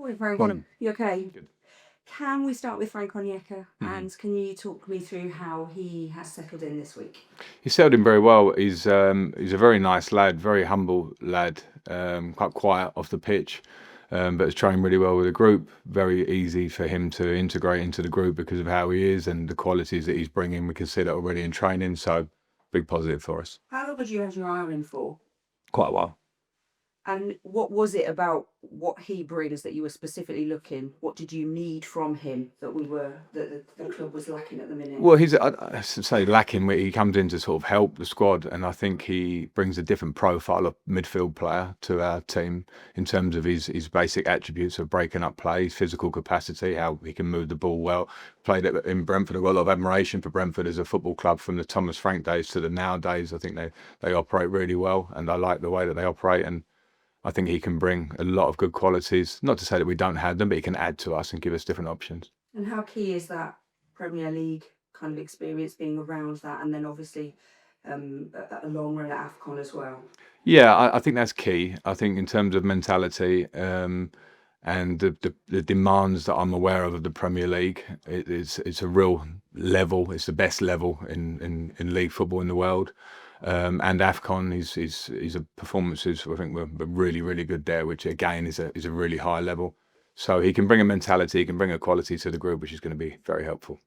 Hi, Frank. You okay? Good. Can we start with Frank Onyeka? And can you talk me through how he has settled in this week? He settled in very well. He's a very nice lad, very humble lad, quite quiet off the pitch, but has trained really well with the group. Very easy for him to integrate into the group because of how he is and the qualities that he's bringing. We can see that already in training, so big positive for us. How long had you had your eye on him for? Quite a while. And what was it about what he brings that you were specifically looking? What did you need from him that the club was lacking at the minute? Well, he's I say lacking. He comes in to sort of help the squad, and I think he brings a different profile of midfield player to our team in terms of his basic attributes of breaking up play, his physical capacity, how he can move the ball well. Played it in Brentford. I've got a lot of admiration for Brentford as a football club from the Thomas Frank days to the nowadays. I think they operate really well, and I like the way that they operate. And I think he can bring a lot of good qualities. Not to say that we don't have them, but he can add to us and give us different options. And how key is that Premier League kind of experience being around that, and then obviously a long run at AFCON as well? Yeah, I think that's key. I think in terms of mentality and the demands that I'm aware of the Premier League, it's a real level. It's the best level in league football in the world. And AFCON, his performances, I think, were really good there, which again is a really high level. So he can bring a mentality, he can bring a quality to the group, which is going to be very helpful.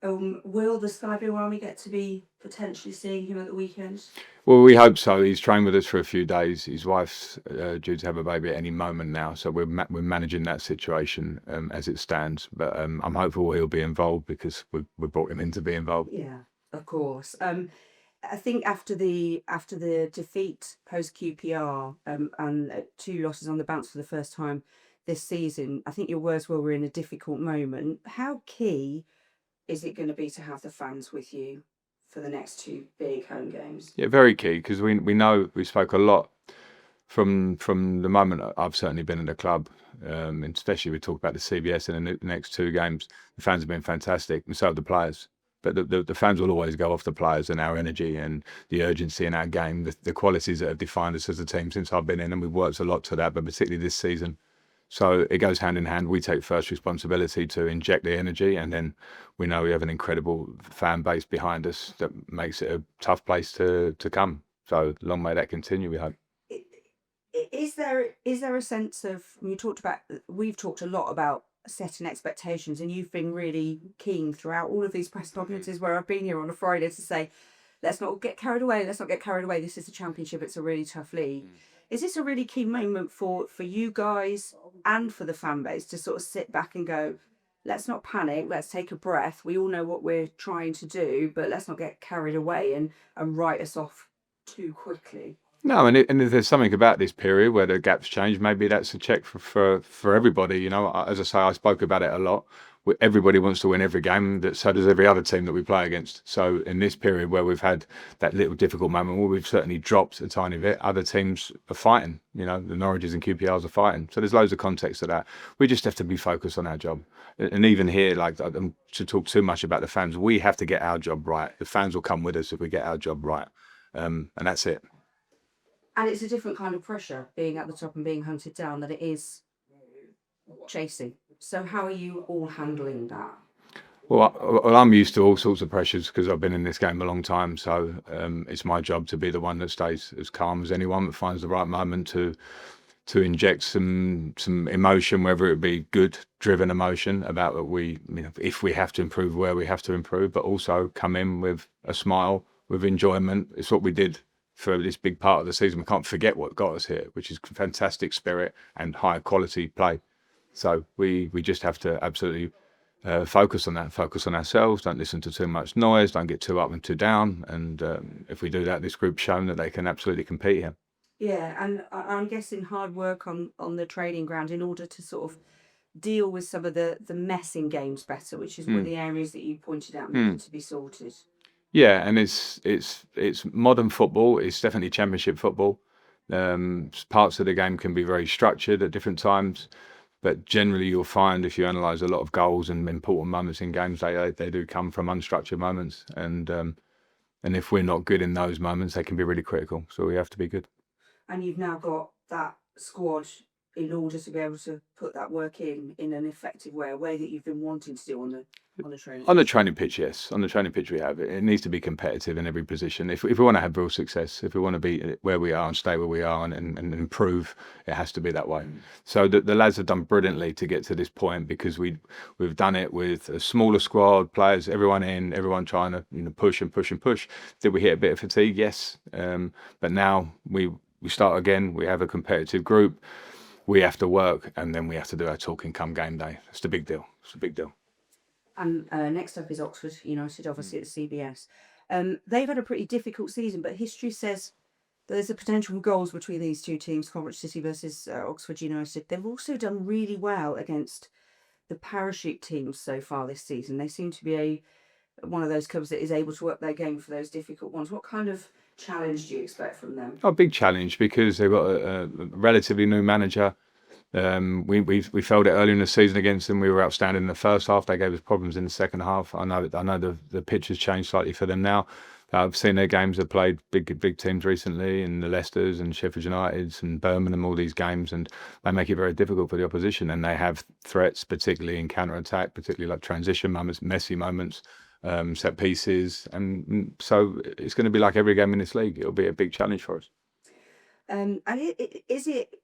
Will the Sky Blue Army get to be potentially seeing him at the weekend? Well, we hope so. He's trained with us for a few days. His wife's due to have a baby at any moment now, so we're managing that situation as it stands. But I'm hopeful he'll be involved because we brought him in to be involved. Yeah, of course. I think after the defeat post QPR and 2 losses on the bounce for the first time this season, I think your words were we're in a difficult moment. How key is it going to be to have the fans with you for the next 2 big home games? Yeah, very key because we know we spoke a lot from the moment I've certainly been in the club, and especially we talk about the CBS and the next 2 games. The fans have been fantastic, and so have the players. But the fans will always go off the players and our energy and the urgency in our game, the qualities that have defined us as a team since I've been in, and we've worked a lot to that, but particularly this season. So it goes hand in hand. We take first responsibility to inject the energy, and then we know we have an incredible fan base behind us that makes it a tough place to come. So long may that continue, we hope. Is there a sense of, we've talked a lot about setting expectations, and you've been really keen throughout all of these press conferences where I've been here on a Friday to say, let's not get carried away, this is a championship, it's a really tough league. Is this a really key moment for you guys and for the fan base to sort of sit back and go, let's not panic, let's take a breath, we all know what we're trying to do, but let's not get carried away and write us off too quickly? No, and if there's something about this period where the gaps change, maybe that's a check for everybody. You know, as I say, I spoke about it a lot. Everybody wants to win every game, so does every other team that we play against. So in this period where we've had that little difficult moment, where we've certainly dropped a tiny bit, other teams are fighting. You know, the Norwiches and QPRs are fighting. So there's loads of context to that. We just have to be focused on our job. And even here, like, I don't to talk too much about the fans, we have to get our job right. The fans will come with us if we get our job right, and that's it. And it's a different kind of pressure being at the top and being hunted down than it is chasing. So how are you all handling that? Well, I'm used to all sorts of pressures because I've been in this game a long time. So it's my job to be the one that stays as calm as anyone, that finds the right moment to inject some emotion, whether it be good driven emotion about that if we have to improve, where we have to improve, but also come in with a smile, with enjoyment. It's what we did for this big part of the season. We can't forget what got us here, which is fantastic spirit and high quality play. So we just have to absolutely focus on that, focus on ourselves, don't listen to too much noise, don't get too up and too down. And if we do that, this group's shown that they can absolutely compete here. Yeah, and I'm guessing hard work on the training ground in order to sort of deal with some of the mess in games better, which is one of the areas that you pointed out needed to be sorted. Yeah, and it's modern football. It's definitely championship football. Parts of the game can be very structured at different times, but generally you'll find if you analyse a lot of goals and important moments in games, they do come from unstructured moments, and if we're not good in those moments, they can be really critical. So we have to be good. And you've now got that squad in order to be able to put that work in an effective way, a way that you've been wanting to do on the training? On the training pitch, yes. On the training pitch, we have it. It needs to be competitive in every position. If we want to have real success, if we want to be where we are and stay where we are and improve, it has to be that way. So the lads have done brilliantly to get to this point, because we've done it with a smaller squad, players, everyone trying to push and push and push. Did we hit a bit of fatigue? Yes. But now we start again. We have a competitive group. We have to work, and then we have to do our talking come game day. It's the big deal. It's a big deal. And next up is Oxford United, obviously at CBS. They've had a pretty difficult season, but history says that there's a potential for goals between these two teams, Coventry City versus Oxford United. They've also done really well against the parachute teams so far this season. They seem to be one of those clubs that is able to work their game for those difficult ones. What kind of challenge do you expect from them? A big challenge, because they've got a relatively new manager. We failed it early in the season against them. We were outstanding in the first half. They gave us problems in the second half. I know the pitch has changed slightly for them now. I've seen their games. They've played big teams recently, and the Leicesters and Sheffield Uniteds and Birmingham, all these games, and they make it very difficult for the opposition. And they have threats, particularly in counter-attack, particularly like transition moments, messy moments, set pieces. And so it's going to be like every game in this league. It'll be a big challenge for us. And is it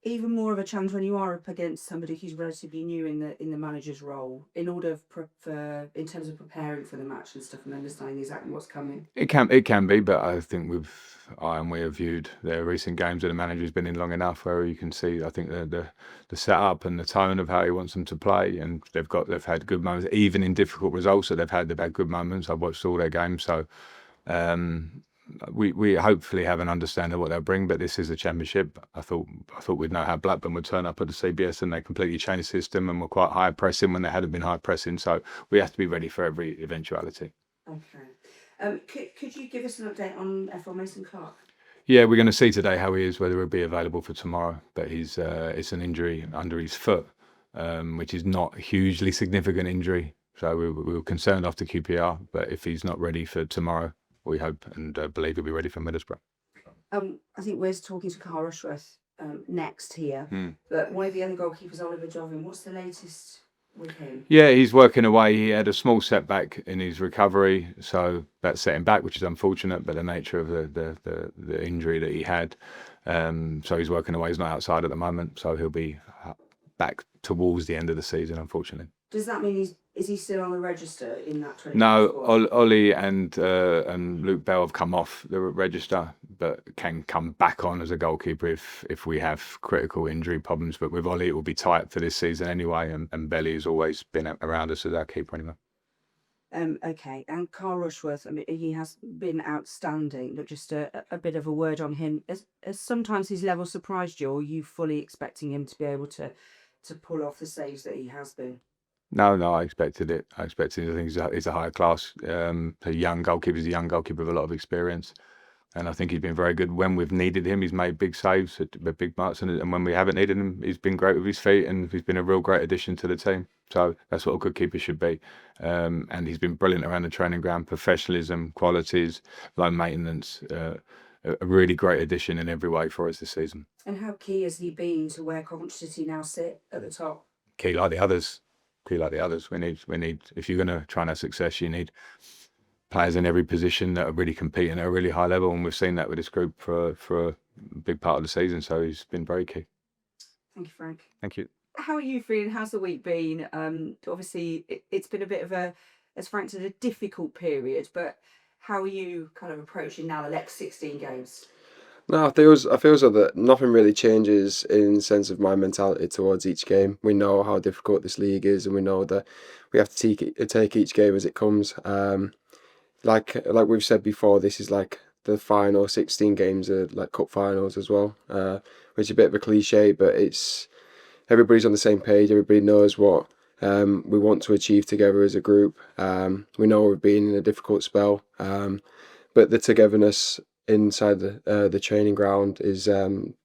even more of a challenge when you are up against somebody who's relatively new in the manager's role, in order in terms of preparing for the match and stuff and understanding exactly what's coming? It can be, but I think we have viewed their recent games that the manager's been in long enough, where you can see, I think, the setup and the tone of how he wants them to play, and they've had good moments, even in difficult results that they've had good moments. I've watched all their games, so we hopefully have an understanding of what they'll bring. But this is a championship. I thought we'd know how Blackburn would turn up at the CBS, and they completely changed the system and were quite high pressing when they hadn't been high pressing. So we have to be ready for every eventuality. Okay. Could you give us an update on FL Mason Clark? Yeah, we're going to see today how he is, whether he'll be available for tomorrow. But it's an injury under his foot, which is not a hugely significant injury. So we were concerned after QPR, but if he's not ready for tomorrow, we hope and believe he'll be ready for Middlesbrough. I think we're talking to Carl Rushworth next here, but one of the other goalkeepers, Oliver Jovin, what's the latest with him? Yeah, he's working away. He had a small setback in his recovery, so that set him back, which is unfortunate, but the nature of the injury that he had. So he's working away. He's not outside at the moment, so he'll be back towards the end of the season, unfortunately. Does that mean is he still on the register in that 20? No, Ollie and Luke Bell have come off the register, but can come back on as a goalkeeper if we have critical injury problems. But with Ollie, it will be tight for this season anyway, and Belly has always been around us as our keeper anyway. Okay, and Carl Rushworth, I mean, he has been outstanding, but just a bit of a word on him. Has sometimes his level surprised you, or are you fully expecting him to be able to pull off the saves that he has been? No, I expected it. I think he's a higher class. A young goalkeeper. He's a young goalkeeper with a lot of experience. And I think he's been very good when we've needed him. He's made big saves, big marks. And when we haven't needed him, he's been great with his feet, and he's been a real great addition to the team. So that's what a good keeper should be. And he's been brilliant around the training ground. Professionalism, qualities, low maintenance. A really great addition in every way for us this season. And how key has he been to where Coventry City now sit at the top? Key like the others. We need. If you're going to try and have success, you need players in every position that are really competing at a really high level, and we've seen that with this group for a big part of the season. So he's been very key. Thank you, Frank. Thank you. How are you feeling? How's the week been? Obviously, it's been a bit of as Frank said, a difficult period. But how are you kind of approaching now the next 16 games? No, I feel so that nothing really changes in the sense of my mentality towards each game. We know how difficult this league is, and we know that we have to take each game as it comes. Like we've said before, this is like the final 16 games are like cup finals as well, which is a bit of a cliche, but everybody's on the same page. Everybody knows what we want to achieve together as a group. We know we've been in a difficult spell, but the togetherness inside the training ground is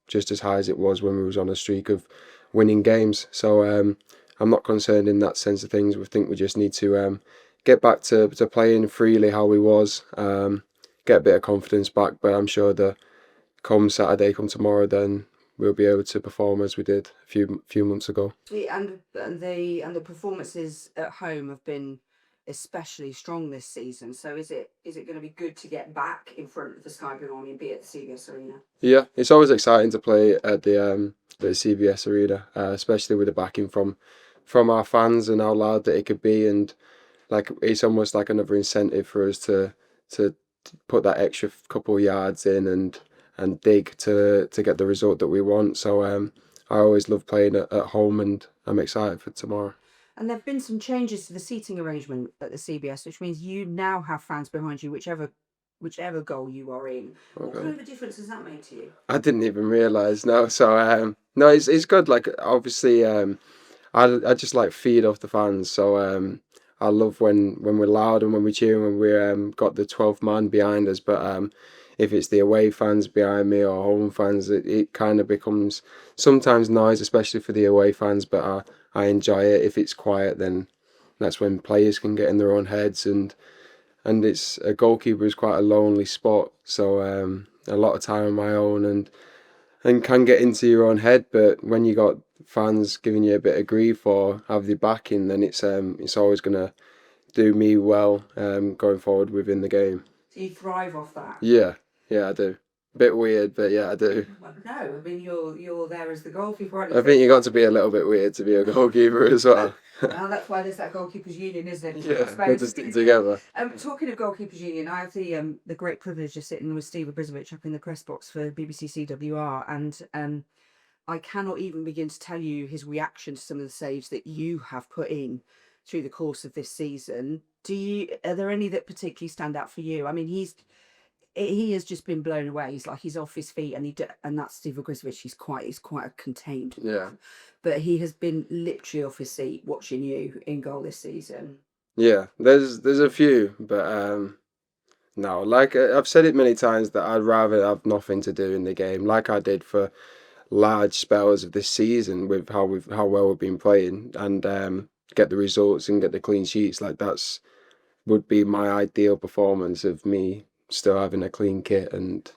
just as high as it was when we was on a streak of winning games. So I'm not concerned in that sense of things. We think we just need to get back to playing freely how we was, get a bit of confidence back. But I'm sure that come Saturday, come tomorrow, then we'll be able to perform as we did a few months ago. And the performances at home have been especially strong this season. So is it going to be good to get back in front of the Sky Blue Army and be at the CBS Arena? Yeah, it's always exciting to play at the CBS Arena, especially with the backing from our fans and how loud that it could be, and like it's almost like another incentive for us to put that extra couple of yards in and dig to get the result that we want. So I always love playing at home, and I'm excited for tomorrow. And there have been some changes to the seating arrangement at the CBS, which means you now have fans behind you, whichever goal you are in. What kind of a difference has that made to you? I didn't even realise. No, so no, it's good. Like obviously, I just like feed off the fans. So I love when we're loud and when we cheer and when we got the 12th man behind us. But if it's the away fans behind me or home fans, it kind of becomes sometimes noise, especially for the away fans. But I enjoy it. If it's quiet, then that's when players can get in their own heads, and it's a goalkeeper is quite a lonely spot. So a lot of time on my own and can get into your own head. But when you got fans giving you a bit of grief or have the backing, then it's always gonna do me well going forward within the game. Do you thrive off that? Yeah, I do. Bit weird, but yeah, I do. Well, no, I mean you're there as the goalkeeper. Aren't you? I think you got to be a little bit weird to be a goalkeeper as well. Well, that's why there's that goalkeepers union, isn't it? Yeah, I put suppose. this thing together. Talking of goalkeepers union, I have the great privilege of sitting with Steve Abrizovich up in the press box for BBC CWR, and I cannot even begin to tell you his reaction to some of the saves that you have put in through the course of this season. Are there any that particularly stand out for you? I mean, he has just been blown away. He's off his feet, and that's Steve Ogrisovich. He's quite a contained. Yeah. But he has been literally off his seat watching you in goal this season. Yeah, there's a few, but no, like I've said it many times that I'd rather have nothing to do in the game, like I did for large spells of this season with how well we've been playing, and get the results and get the clean sheets. Like would be my ideal performance of me still having a clean kit and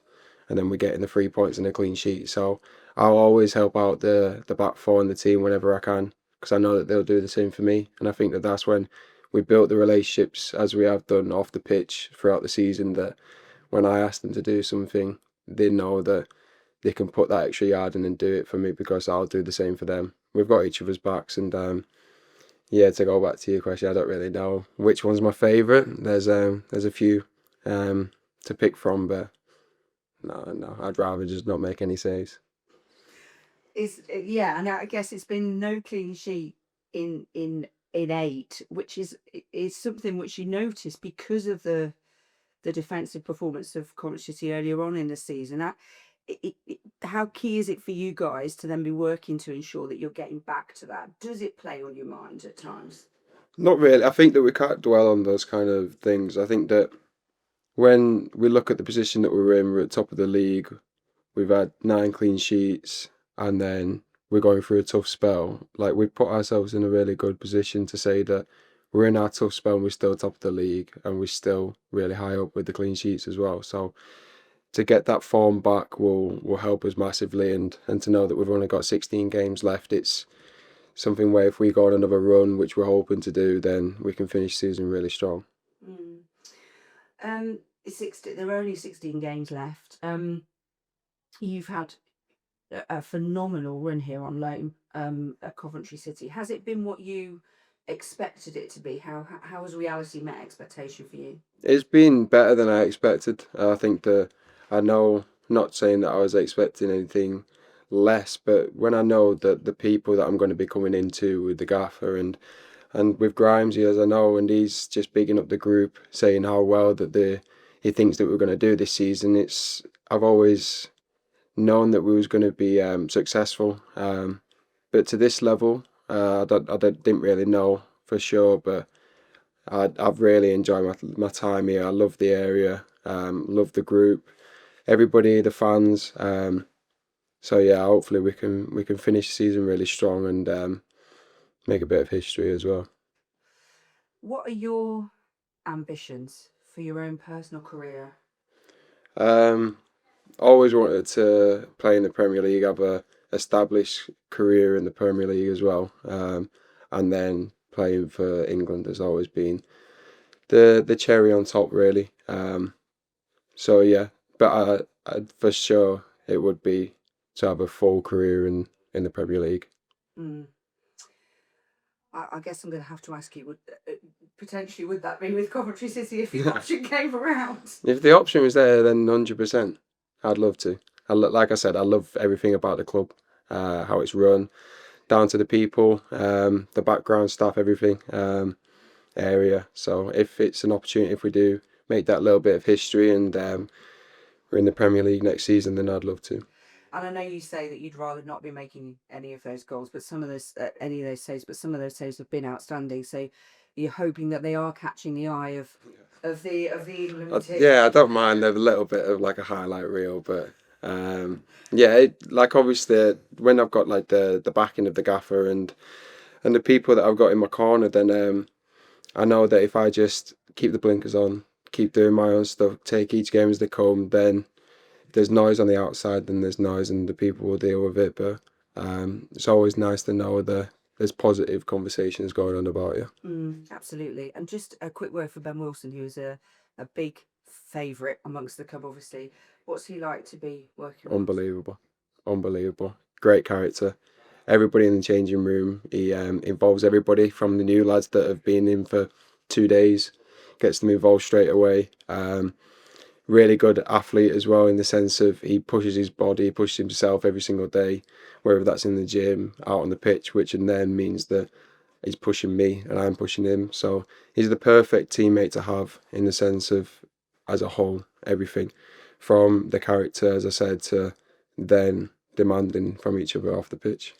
then we're getting the 3 points and a clean sheet. So I'll always help out the back four and the team whenever I can, because I know that they'll do the same for me. And I think that that's when we built the relationships as we have done off the pitch throughout the season, that when I ask them to do something, they know that they can put that extra yard in and do it for me, because I'll do the same for them. We've got each other's backs, and yeah, to go back to your question, I don't really know which one's my favourite. There's a few to pick from, but no, I'd rather just not make any saves. Yeah, and I guess it's been no clean sheet in 8, which is something which you notice because of the defensive performance of Coventry City earlier on in the season. How key is it for you guys to then be working to ensure that you're getting back to that? Does it play on your mind at times? Not really. I think that we can't dwell on those kind of things. I think that when we look at the position that we're in, we're at top of the league. We've had 9 clean sheets, and then we're going through a tough spell. Like, we've put ourselves in a really good position to say that we're in our tough spell and we're still top of the league, and we're still really high up with the clean sheets as well. So to get that form back will help us massively, and to know that we've only got 16 games left, it's something where if we go on another run, which we're hoping to do, then we can finish the season really strong. There are only 16 games left. You've had a phenomenal run here on loan at Coventry City. Has it been what you expected it to be? How has reality met expectation for you? It's been better than I expected. I think I know, not saying that I was expecting anything less, but when I know that the people that I'm going to be coming into with the gaffer and with Grimesy, as I know, and he's just bigging up the group, saying how well that he thinks that we're going to do this season. I've always known that we was going to be successful, but to this level, I didn't really know for sure. But I've really enjoyed my time here. I love the area, love the group, everybody, the fans. So yeah, hopefully we can finish the season really strong and make a bit of history as well. What are your ambitions for your own personal career? always wanted to play in the Premier League, have a established career in the Premier League as well, and then playing for England has always been the cherry on top, really. So yeah, but for sure it would be to have a full career in the Premier League. Mm. I guess I'm going to have to ask you, potentially would that be with Coventry City if the option came around? If the option was there, then 100%, I'd love to. Like I said, I love everything about the club, how it's run, down to the people, the background staff, everything, area. So if it's an opportunity, if we do make that little bit of history and we're in the Premier League next season, then I'd love to. And I know you say that you'd rather not be making any of those goals, but some of those, any of those saves, but some of those saves have been outstanding. So you're hoping that they are catching the eye of the England team. Yeah, I don't mind a little bit of like a highlight reel, but yeah, like obviously when I've got like the backing of the gaffer and the people that I've got in my corner, then I know that if I just keep the blinkers on, keep doing my own stuff, take each game as they come, then there's noise on the outside, then there's noise and the people will deal with it. But it's always nice to know that there's positive conversations going on about you. Absolutely. And just a quick word for Ben Wilson, who is a big favourite amongst the club, obviously. What's he like to be working with? Unbelievable. Great character. Everybody in the changing room. He involves everybody from the new lads that have been in for 2 days, gets them involved straight away. Really good athlete as well, in the sense of he pushes his body, pushes himself every single day, whether that's in the gym, out on the pitch, which and then means that he's pushing me and I'm pushing him. So he's the perfect teammate to have, in the sense of, as a whole, everything from the character, as I said, to then demanding from each other off the pitch.